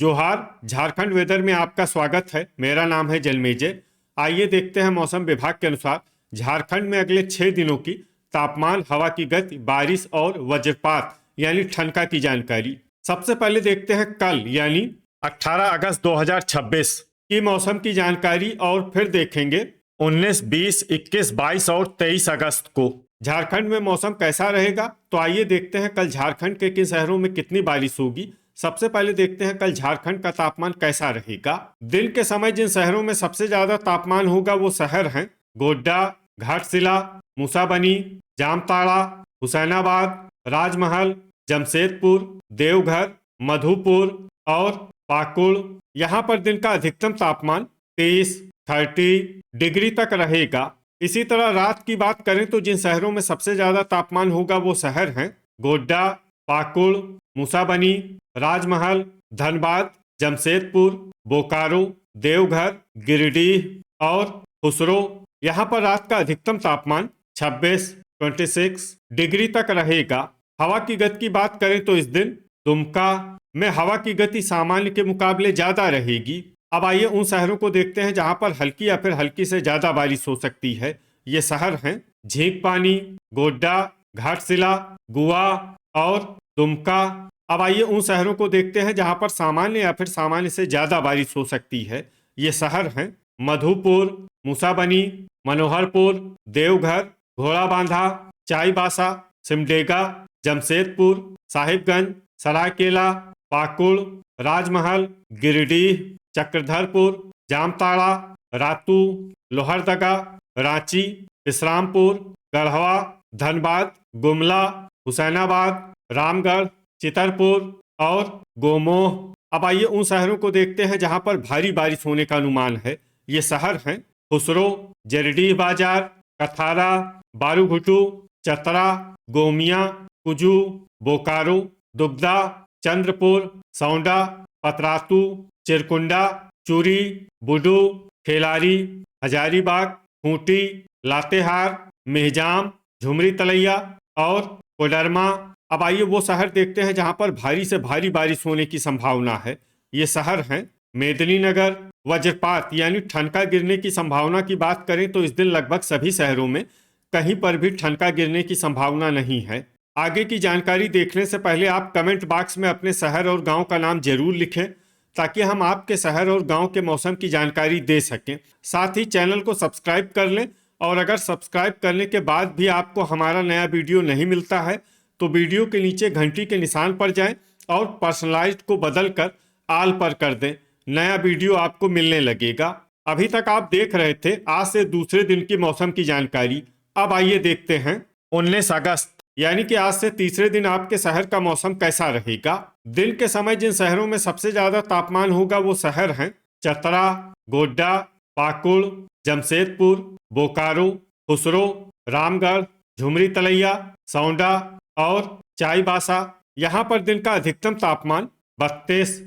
जोहार। झारखंड वेदर में आपका स्वागत है। मेरा नाम है जलमेजय। आइए देखते हैं मौसम विभाग के अनुसार झारखंड में अगले 6 दिनों की तापमान, हवा की गति, बारिश और वज्रपात यानी ठनका की जानकारी। सबसे पहले देखते हैं कल यानी 18 अगस्त 2026 की मौसम की जानकारी और फिर देखेंगे 19, 20, 21, 22 और 23 अगस्त को झारखंड में मौसम कैसा रहेगा। तो आइए देखते हैं कल झारखंड के किन शहरों में कितनी बारिश होगी। सबसे पहले देखते हैं कल झारखंड का तापमान कैसा रहेगा। दिन के समय जिन शहरों में सबसे ज्यादा तापमान होगा वो शहर हैं गोड्डा, घाटशिला, मूसाबनी, जामताड़ा, हुसैनाबाद, राजमहल, जमशेदपुर, देवघर, मधुपुर और पाकुड़। यहाँ पर दिन का अधिकतम तापमान 30 डिग्री तक रहेगा। इसी तरह रात की बात करें तो जिन शहरों में सबसे ज्यादा तापमान होगा वो शहर हैं गोड्डा, पाकुड़, मूसाबनी, राजमहल, धनबाद, जमशेदपुर, बोकारो, देवघर, गिरिडीह और खुसरो। यहाँ पर रात का अधिकतम तापमान 26 डिग्री तक रहेगा। हवा की गति की बात करें तो इस दिन दुमका में हवा की गति सामान्य के मुकाबले ज्यादा रहेगी। अब आइए उन शहरों को देखते हैं जहां पर हल्की या फिर हल्की से ज्यादा बारिश हो सकती है। ये शहर हैं झींकपानी, गोड्डा, घाटशिला, गुआ और दुमका। अब आइए उन शहरों को देखते हैं जहां पर सामान्य या फिर सामान्य से ज्यादा बारिश हो सकती है। ये शहर हैं मधुपुर, मूसाबनी, मनोहरपुर, देवघर, घोड़ाबांधा, चाईबासा, सिमडेगा, जमशेदपुर, साहिबगंज, सरायकेला, पाकुड़, राजमहल, गिरिडीह, चक्रधरपुर, जामताड़ा, रातू, लोहरदगा, रांची, इस्लामपुर, गढ़वा, धनबाद, गुमला, हुसैनाबाद, रामगढ़, चितरपुर और गोमोह। अब आइए उन शहरों को देखते हैं जहां पर भारी बारिश होने का अनुमान है। ये शहर हैं खुसरो, जरडीह बाजार, कथारा, बारूघुटू, चतरा, गोमिया, कुजू, बोकारो, दुगदा, चंद्रपुर, सौंडा, पतरातू, चिरकुंडा, चूरी, बुडू, खेलारी, हजारीबाग, खूंटी, लातेहार, मेहजाम, झुमरी तलैया और कोडरमा। अब आइए वो शहर देखते हैं जहां पर भारी से भारी बारिश होने की संभावना है। ये शहर हैं मेदिनीनगर। वज्रपात यानी ठनका गिरने की संभावना की बात करें तो इस दिन लगभग सभी शहरों में कहीं पर भी ठनका गिरने की संभावना नहीं है। आगे की जानकारी देखने से पहले आप कमेंट बॉक्स में अपने शहर और गांव का नाम जरूर लिखें ताकि हम आपके शहर और गांव के मौसम की जानकारी दे सकें। साथ ही चैनल को सब्सक्राइब कर लें और अगर सब्सक्राइब करने के बाद भी आपको हमारा नया वीडियो नहीं मिलता है तो वीडियो के नीचे घंटी के निशान पर जाएं और पर्सनलाइज्ड को बदलकर आल पर कर दें। नया वीडियो आपको मिलने लगेगा। अभी तक आप देख रहे थे आज से दूसरे दिन की मौसम की जानकारी। अब आइए देखते हैं 19 अगस्त यानी कि आज से तीसरे दिन आपके शहर का मौसम कैसा रहेगा। दिन के समय जिन शहरों में सबसे ज्यादा तापमान होगा वो शहर हैं चतरा, गोड्डा, पाकुड़, जमशेदपुर, बोकारो, खुसरो, रामगढ़, झुमरी तलैया, सौंडा और चाईबासा। यहाँ पर दिन का अधिकतम तापमान 32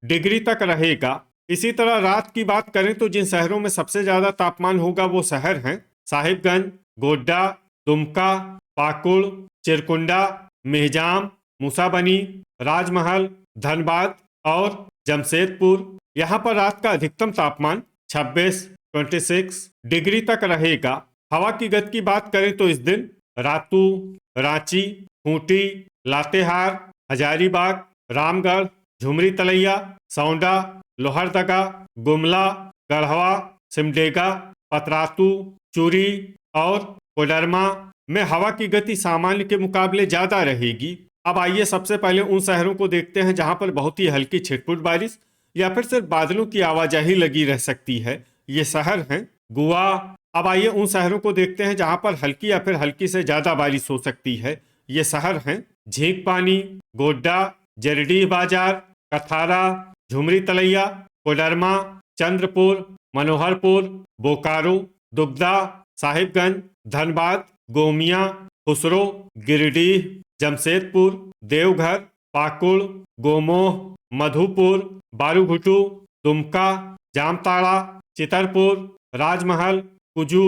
डिग्री तक रहेगा। इसी तरह रात की बात करें तो जिन शहरों में सबसे ज्यादा तापमान होगा वो शहर हैं साहिबगंज, गोड्डा, दुमका, पाकुड़, चिरकुंडा, मेहजाम, मूसाबनी, राजमहल, धनबाद और जमशेदपुर। यहाँ पर रात का अधिकतम तापमान 26 डिग्री तक रहेगा। हवा की गति की बात करें तो इस दिन रातू, रांची, खूंटी, लातेहार, हजारीबाग, रामगढ़, झुमरी तलैया, सौंडा, लोहरदगा, गुमला, गढ़वा, सिमडेगा, पतरातू, चूरी और कोडरमा में हवा की गति सामान्य के मुकाबले ज्यादा रहेगी। अब आइए सबसे पहले उन शहरों को देखते हैं जहां पर बहुत ही हल्की छिटपुट बारिश या फिर सिर्फ बादलों की आवाजाही लगी रह सकती है। ये शहर हैं गोवा। अब आइए उन शहरों को देखते हैं जहां पर हल्की या फिर हल्की से ज्यादा बारिश हो सकती है। ये शहर हैं झींकपानी, गोड्डा, जरडीह बाजार, कथारा, झुमरी तलैया, कोडरमा, चंद्रपुर, मनोहरपुर, बोकारो, दुगदा, साहिबगंज, धनबाद, गोमिया, खुसरो, गिरिडीह, जमशेदपुर, देवघर, पाकुड़, गोमोह, मधुपुर, बारूघुटू, दुमका, जामताड़ा, चितरपुर, राजमहल, कुजू,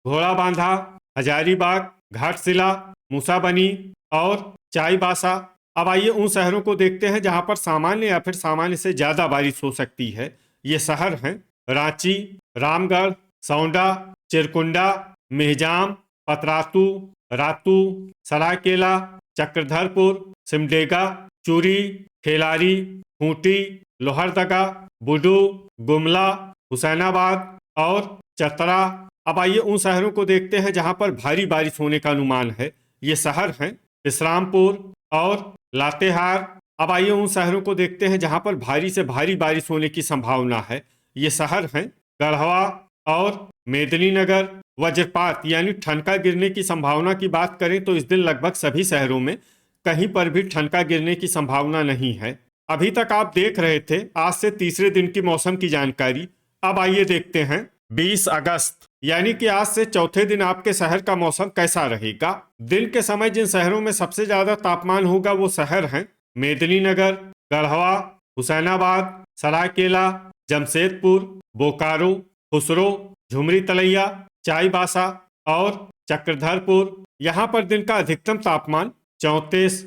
घोड़ाबांधा, हजारीबाग, घाटशिला, मूसाबनी और चाईबासा। अब आइए उन शहरों को देखते हैं जहां पर सामान्य या फिर सामान्य से ज्यादा बारिश हो सकती है। ये शहर हैं रांची, रामगढ़, सौंडा, चिरकुंडा, मेहजाम, पतरातू, रातू, सरायकेला, चक्रधरपुर, सिमडेगा, चूरी, खेलारी, खूंटी, लोहरदगा, बुडू, गुमला, हुसैनाबाद और चतरा। अब आइए उन शहरों को देखते हैं जहां पर भारी बारिश होने का अनुमान है। ये शहर हैं इस्लामपुर और लातेहार। अब आइए उन शहरों को देखते हैं जहां पर भारी से भारी बारिश होने की संभावना है। ये शहर हैं गढ़वा और मेदिनीनगर। वज्रपात यानी ठनका गिरने की संभावना की बात करें तो इस दिन लगभग सभी शहरों में कहीं पर भी ठनका गिरने की संभावना नहीं है। अभी तक आप देख रहे थे आज से तीसरे दिन की मौसम की जानकारी। अब आइए देखते हैं 20 अगस्त यानी कि आज से चौथे दिन आपके शहर का मौसम कैसा रहेगा। दिन के समय जिन शहरों में सबसे ज्यादा तापमान होगा वो शहर हैं मेदिनीनगर, गढ़वा, हुसैनाबाद, सरायकेला, जमशेदपुर, बोकारो, खुसरो, झुमरी तलैया, चाईबासा और चक्रधरपुर। यहाँ पर दिन का अधिकतम तापमान 34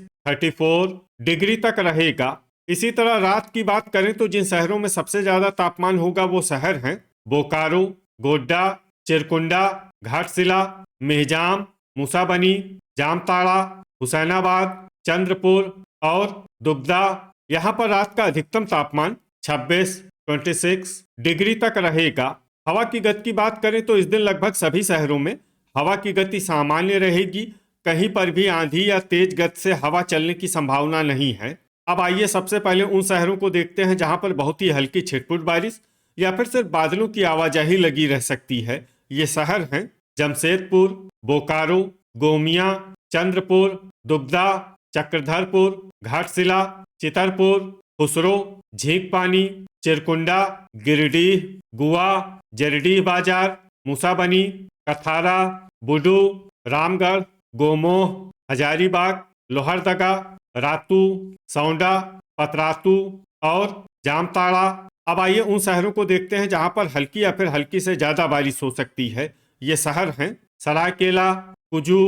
डिग्री तक रहेगा। इसी तरह रात की बात करें तो जिन शहरों में सबसे ज्यादा तापमान होगा वो शहर हैं बोकारो, गोड्डा, चिरकुंडा, घाटशिला, मेहजाम, मूसाबनी, जामताड़ा, हुसैनाबाद, चंद्रपुर और दुगदा। यहाँ पर रात का अधिकतम तापमान 26 डिग्री तक रहेगा। हवा की गति की बात करें तो इस दिन लगभग सभी शहरों में हवा की गति सामान्य रहेगी। कहीं पर भी आंधी या तेज गति से हवा चलने की संभावना नहीं है। अब आइए सबसे पहले उन शहरों को देखते हैं जहां पर बहुत ही हल्की छिटपुट बारिश या फिर सिर्फ बादलों की आवाजाही लगी रह सकती है। ये शहर हैं जमशेदपुर, बोकारो, गोमिया, चंद्रपुर, दुगदा, चक्रधरपुर, घाटशिला, चितरपुर, खुसरो, झींकपानी, चिरकुंडा, गिरिडीह, गुआ, जरडीह बाजार, मूसाबनी, कथारा, बुडू, रामगढ़, गोमोह, हजारीबाग, लोहरदगा, रातू, सौंडा, पतरातू और जामताड़ा। अब आइए उन शहरों को देखते हैं जहां पर हल्की या फिर हल्की से ज्यादा बारिश हो सकती है। ये शहर हैं सरायकेला, कुजू,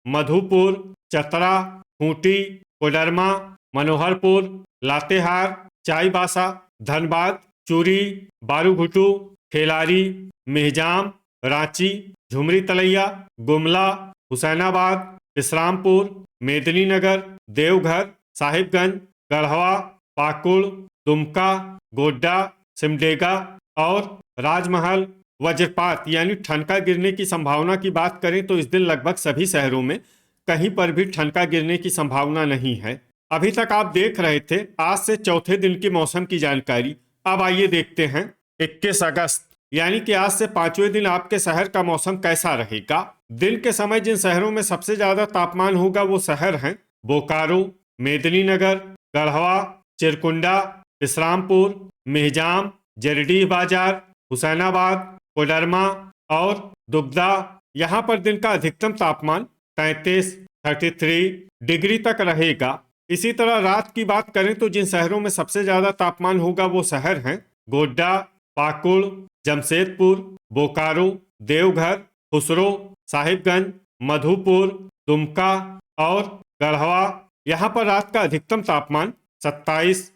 मधुपुर, चतरा, खूंटी, कोडरमा, मनोहरपुर, लातेहार, चाईबासा, धनबाद, चूरी, बारूघुटू, खेलारी, मेहजाम, रांची, झुमरी तलैया, गुमला, हुसैनाबाद, इस्लामपुर, मेदिनीनगर, देवघर, साहिबगंज, गढ़वा, पाकुड़, दुमका, गोड्डा, सिमडेगा और राजमहल। वज्रपात यानी ठनका गिरने की संभावना की बात करें तो इस दिन लगभग सभी शहरों में कहीं पर भी ठनका गिरने की संभावना नहीं है। अभी तक आप देख रहे थे आज से चौथे दिन की मौसम की जानकारी। अब आइए देखते हैं 21 अगस्त यानी कि आज से पांचवें दिन आपके शहर का मौसम कैसा रहेगा। दिन के समय जिन शहरों में सबसे ज्यादा तापमान होगा वो शहर हैं बोकारो, मेदिनीनगर, गढ़वा, चिरकुंडा, इस्लामपुर, मेहजाम, जरडीह बाजार, हुसैनाबाद, कोडरमा और दुगदा। यहाँ पर दिन का अधिकतम तापमान 33 डिग्री तक रहेगा। इसी तरह रात की बात करें तो जिन शहरों में सबसे ज्यादा तापमान होगा वो शहर हैं गोड्डा, पाकुड़, जमशेदपुर, बोकारो, देवघर, खुसरो, साहिबगंज, मधुपुर, दुमका और गढ़वा। यहाँ पर रात का अधिकतम तापमान 27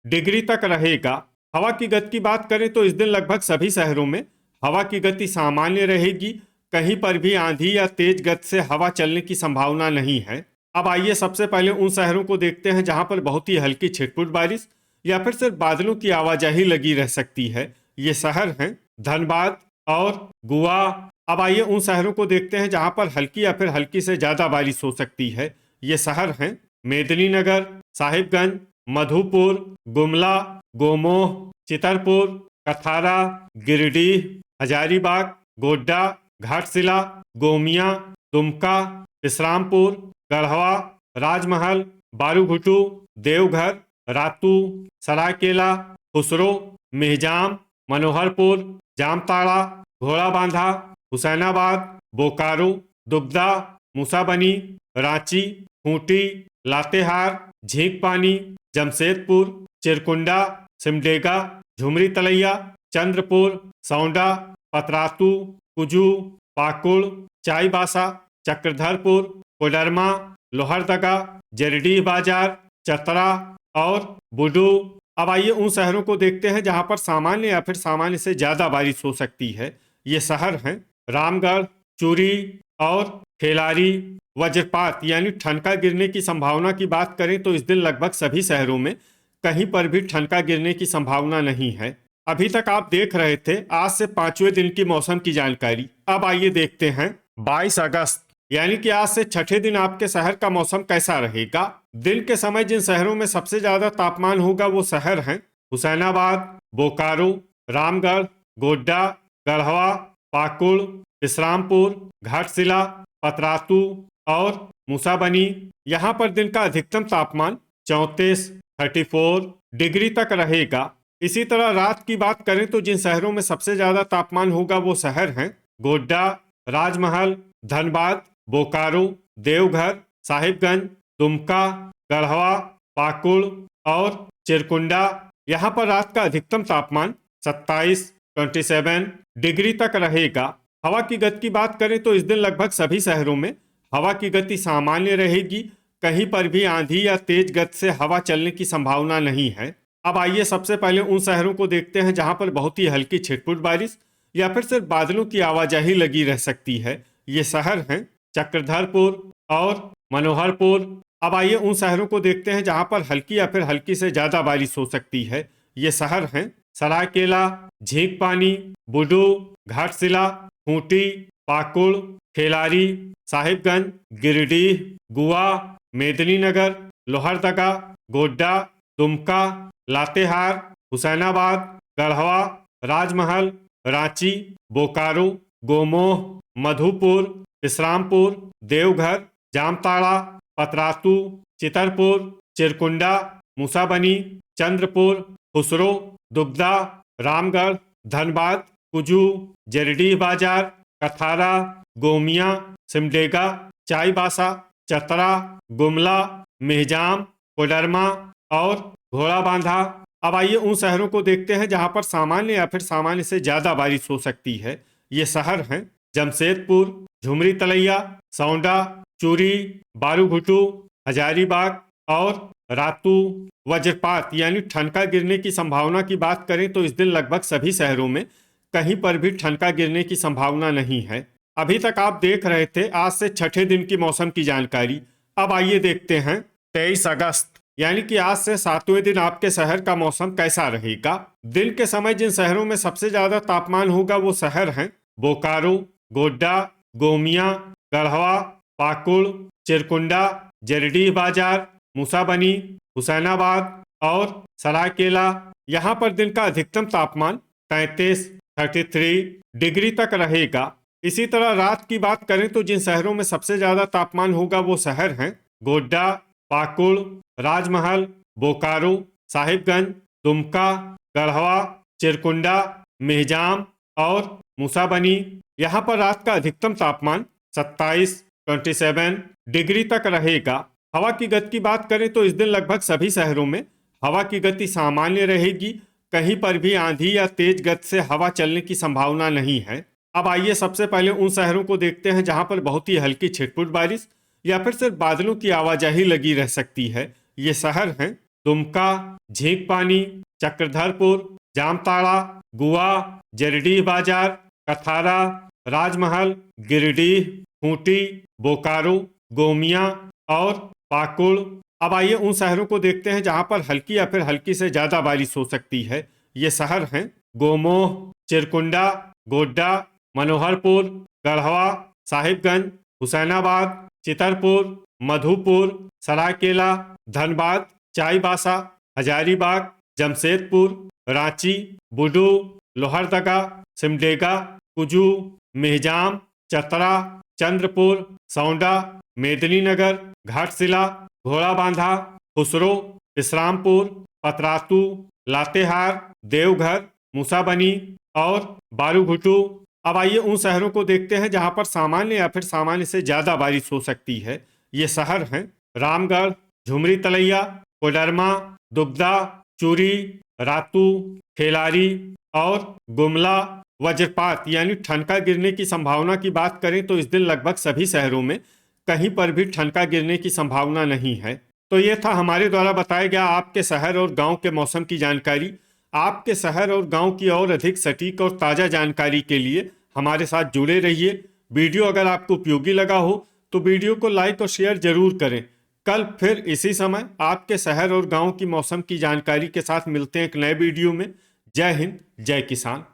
डिग्री तक रहेगा। हवा की गति की बात करें तो इस दिन लगभग सभी शहरों में हवा की गति सामान्य रहेगी। कहीं पर भी आंधी या तेज गति से हवा चलने की संभावना नहीं है। अब आइए सबसे पहले उन शहरों को देखते हैं जहां पर बहुत ही हल्की छिटपुट बारिश या फिर सिर्फ बादलों की आवाजाही लगी रह सकती है। ये शहर हैं धनबाद और गुआ। अब आइए उन शहरों को देखते हैं जहां पर हल्की या फिर हल्की से ज्यादा बारिश हो सकती है। ये शहर हैं मेदिनीनगर, साहिबगंज, मधुपुर, गुमला, गोमोह, चितरपुर, कथारा, गिरिडीह, हजारीबाग, गोड्डा, घाटशिला, गोमिया, दुमका, इस्लामपुर, गढ़वा, राजमहल, बारूघुटू, देवघर, रातू, सरायकेला, खुसरो, मेहजाम, मनोहरपुर, जामताड़ा, घोड़ाबांधा, हुसैनाबाद, बोकारो, दुगदा, मूसाबनी, रांची, खूंटी, लातेहार, झींकपानी, जमशेदपुर, चिरकुंडा, सिमडेगा, झुमरी तलैया, चंद्रपुर, सौंडा, पतरातू, कुजू, पाकुड़, चाईबासा, चक्रधरपुर, कोडरमा, लोहरदगा, जरडीह बाजार, चतरा और बुडू। अब आइए उन शहरों को देखते हैं जहां पर सामान्य या फिर सामान्य से ज्यादा बारिश हो सकती है। ये शहर हैं रामगढ़, चूरी और खेलारी। वज्रपात यानी ठनका गिरने की संभावना की बात करें तो इस दिन लगभग सभी शहरों में कहीं पर भी ठनका गिरने की संभावना नहीं है। अभी तक आप देख रहे थे आज से 5वें दिन की मौसम की जानकारी। अब आइए देखते हैं 22 अगस्त यानी कि आज से छठे दिन आपके शहर का मौसम कैसा रहेगा। दिन के समय जिन शहरों में सबसे ज्यादा तापमान होगा वो शहर हैं हुसैनाबाद, बोकारो, रामगढ़, गोड्डा, गढ़वा, पाकुड़, इस्लामपुर, घाटशिला, पतरातू और मूसाबनी। यहाँ पर दिन का अधिकतम तापमान 34 डिग्री तक रहेगा। इसी तरह रात की बात करें तो जिन शहरों में सबसे ज्यादा तापमान होगा वो शहर हैं गोड्डा, राजमहल, धनबाद, बोकारो, देवघर, साहिबगंज, दुमका, गढ़वा, पाकुड़ और चिरकुंडा। यहाँ पर रात का अधिकतम तापमान 27 डिग्री तक रहेगा। हवा की गति की बात करें तो इस दिन लगभग सभी शहरों में हवा की गति सामान्य रहेगी। कहीं पर भी आंधी या तेज गति से हवा चलने की संभावना नहीं है। अब आइए सबसे पहले उन शहरों को देखते हैं जहां पर बहुत ही हल्की छिटपुट बारिश या फिर सिर्फ बादलों की आवाजाही लगी रह सकती है। ये शहर हैं चक्रधरपुर और मनोहरपुर। अब आइए उन शहरों को देखते हैं जहां पर हल्की या फिर हल्की से ज्यादा बारिश हो सकती है। ये शहर हैं सरायकेला, झींकपानी, बुडू, घाटशिला, खूंटी, पाकुड़, खेलारी, साहिबगंज, गिरिडीह, गुआ, मेदिनीनगर, लोहरदगा, गोड्डा, दुमका, लातेहार, हुसैनाबाद, गढ़वा, राजमहल, रांची, बोकारो, गोमोह, मधुपुर, इस्लामपुर, देवघर, जामताड़ा, पतरातू, चितरपुर, चिरकुंडा, मूसाबनी, चंद्रपुर, खुसरो, दुगदा, रामगढ़, धनबाद, कुजू, जरडीह बाजार, कथारा, गोमिया, सिमडेगा, चाईबासा, चतरा, गुमला, मेहजाम, कोडरमा और घोड़ाबांधा। अब आइए उन शहरों को देखते हैं जहां पर सामान्य या फिर सामान्य से ज्यादा बारिश हो सकती है। ये शहर हैं जमशेदपुर, झुमरी तलैया, सौंडा, चूरी, बारूघुटू, हजारीबाग और रातू। वज्रपात यानी ठनका गिरने की संभावना की बात करें तो इस दिन लगभग सभी शहरों में कहीं पर भी ठनका गिरने की संभावना नहीं है। अभी तक आप देख रहे थे आज से छठे दिन की मौसम की जानकारी। अब आइए देखते हैं 23 अगस्त यानी कि आज से 7वें दिन आपके शहर का मौसम कैसा रहेगा। दिन के समय जिन शहरों में सबसे ज्यादा तापमान होगा वो शहर हैं बोकारो, गोड्डा, गोमिया, गढ़वा, पाकुड़, चिरकुंडा, जरडीह बाजार, मूसाबनी, हुसैनाबाद और सरायकेला। यहाँ पर दिन का अधिकतम तापमान 33 डिग्री तक रहेगा। इसी तरह रात की बात करें तो जिन शहरों में सबसे ज्यादा तापमान होगा वो शहर हैं गोड्डा, पाकुड़, राजमहल, बोकारो, साहिबगंज, दुमका, गढ़वा, चिरकुंडा, मेहजाम और मूसाबनी। यहाँ पर रात का अधिकतम तापमान 27 डिग्री तक रहेगा। हवा की गति की बात करें तो इस दिन लगभग सभी शहरों में हवा की गति सामान्य रहेगी। कहीं पर भी आंधी या तेज गति से हवा चलने की संभावना नहीं है। अब आइए सबसे पहले उन शहरों को देखते हैं जहां पर बहुत ही हल्की छिटपुट बारिश या फिर सिर्फ बादलों की आवाजाही लगी रह सकती है। ये शहर हैं दुमका, झींकपानी, चक्रधरपुर, जामताड़ा, गुआ, जरडीह बाजार, कथारा, राजमहल, गिरिडीह, खूंटी, बोकारो, गोमिया और पाकुड़। अब आइए उन शहरों को देखते हैं जहां पर हल्की या फिर हल्की से ज्यादा बारिश हो सकती है। ये शहर हैं गोमोह, चिरकुंडा, गोड्डा, मनोहरपुर, गढ़वा, साहिबगंज, हुसैनाबाद, चितरपुर, मधुपुर, सरायकेला, धनबाद, चाईबासा, हजारीबाग, जमशेदपुर, रांची, बुडू, लोहरदगा, सिमडेगा, कुजू, मेहजाम, चतरा, चंद्रपुर, सौंडा, मेदिनीनगर, घाटशिला, घोड़ाबांधा, खुसरो, इस्लामपुर, पतरातू, लातेहार, देवघर, मूसाबनी और बारूघुटू। अब आइए उन शहरों को देखते हैं जहां पर सामान्य या फिर सामान्य से ज्यादा बारिश हो सकती है। ये शहर हैं रामगढ़, झुमरी तलैया, कोडरमा, दुगदा, चूरी, रातू, खेलारी और गुमला। वज्रपात यानी ठनका गिरने की संभावना की बात करें तो इस दिन लगभग सभी शहरों में कहीं पर भी ठनका गिरने की संभावना नहीं है। तो ये था हमारे द्वारा बताया गया आपके शहर और गांव के मौसम की जानकारी। आपके शहर और गांव की और अधिक सटीक और ताज़ा जानकारी के लिए हमारे साथ जुड़े रहिए। वीडियो अगर आपको उपयोगी लगा हो तो वीडियो को लाइक और शेयर जरूर करें। कल फिर इसी समय आपके शहर और गांव की मौसम की जानकारी के साथ मिलते हैं एक नए वीडियो में। जय हिंद, जय किसान।